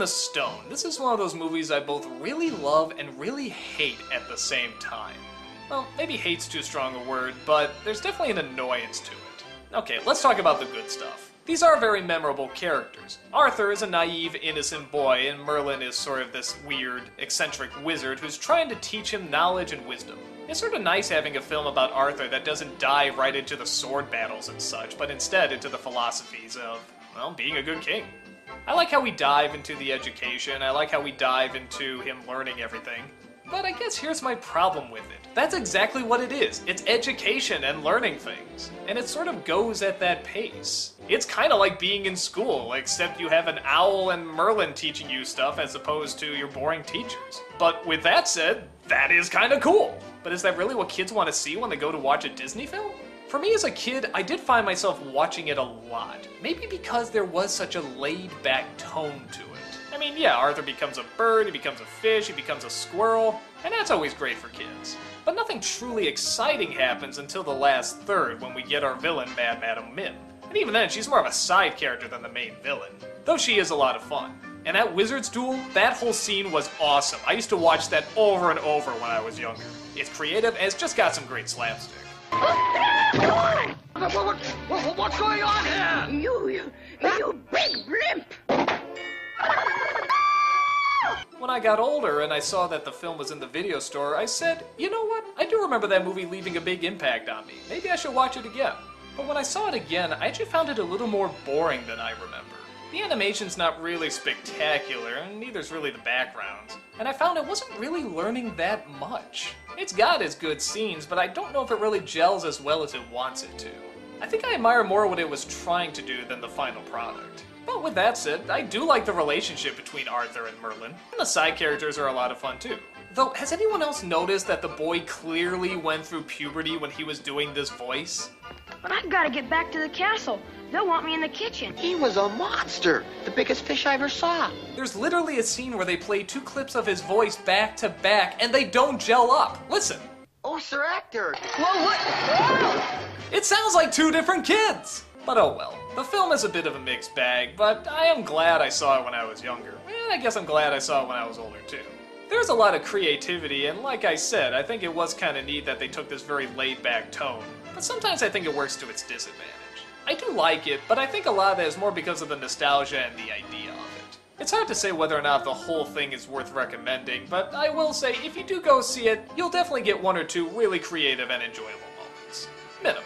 in the Stone. This is one of those movies I both really love and really hate at the same time. Well, maybe hate's too strong a word, but there's definitely an annoyance to it. Okay, let's talk about the good stuff. These are very memorable characters. Arthur is a naive, innocent boy, and Merlin is sort of this weird, eccentric wizard who's trying to teach him knowledge and wisdom. It's sort of nice having a film about Arthur that doesn't dive right into the sword battles and such, but instead into the philosophies of, well, being a good king. I like how we dive into the education, I like how we dive into him learning everything. But I guess here's my problem with it. That's exactly what it is. It's education and learning things. And it sort of goes at that pace. It's kind of like being in school, except you have an owl and Merlin teaching you stuff as opposed to your boring teachers. But with that said, that is kind of cool. But is that really what kids want to see when they go to watch a Disney film? For me as a kid, I did find myself watching it a lot. Maybe because there was such a laid-back tone to it. I mean, yeah, Arthur becomes a bird, he becomes a fish, he becomes a squirrel, and that's always great for kids. But nothing truly exciting happens until the last third, when we get our villain, Mad Madam Mim. And even then, she's more of a side character than the main villain, though she is a lot of fun. And that Wizard's Duel, that whole scene was awesome. I used to watch that over and over when I was younger. It's creative, and it's just got some great slapstick. What's going on here? You big blimp! When I got older and I saw that the film was in the video store, I said, you know what? I do remember that movie leaving a big impact on me. Maybe I should watch it again. But when I saw it again, I actually found it a little more boring than I remember. The animation's not really spectacular, and neither's really the backgrounds. And I found I wasn't really learning that much. It's got its good scenes, but I don't know if it really gels as well as it wants it to. I think I admire more what it was trying to do than the final product. But with that said, I do like the relationship between Arthur and Merlin, and the side characters are a lot of fun too. Though, has anyone else noticed that the boy clearly went through puberty when he was doing this voice? But I've got to get back to the castle. They'll want me in the kitchen. He was a monster. The biggest fish I ever saw. There's literally a scene where they play 2 clips of his voice back to back, and they don't gel up. Listen. Oh, Sir Actor. Whoa, what? Whoa! It sounds like 2 different kids. But oh well. The film is a bit of a mixed bag, but I am glad I saw it when I was younger. And I guess I'm glad I saw it when I was older too. There's a lot of creativity, and like I said, I think it was kind of neat that they took this very laid-back tone. But sometimes I think it works to its disadvantage. I do like it, but I think a lot of that is more because of the nostalgia and the idea of it. It's hard to say whether or not the whole thing is worth recommending, but I will say if you do go see it, you'll definitely get 1 or 2 really creative and enjoyable moments. Minimum.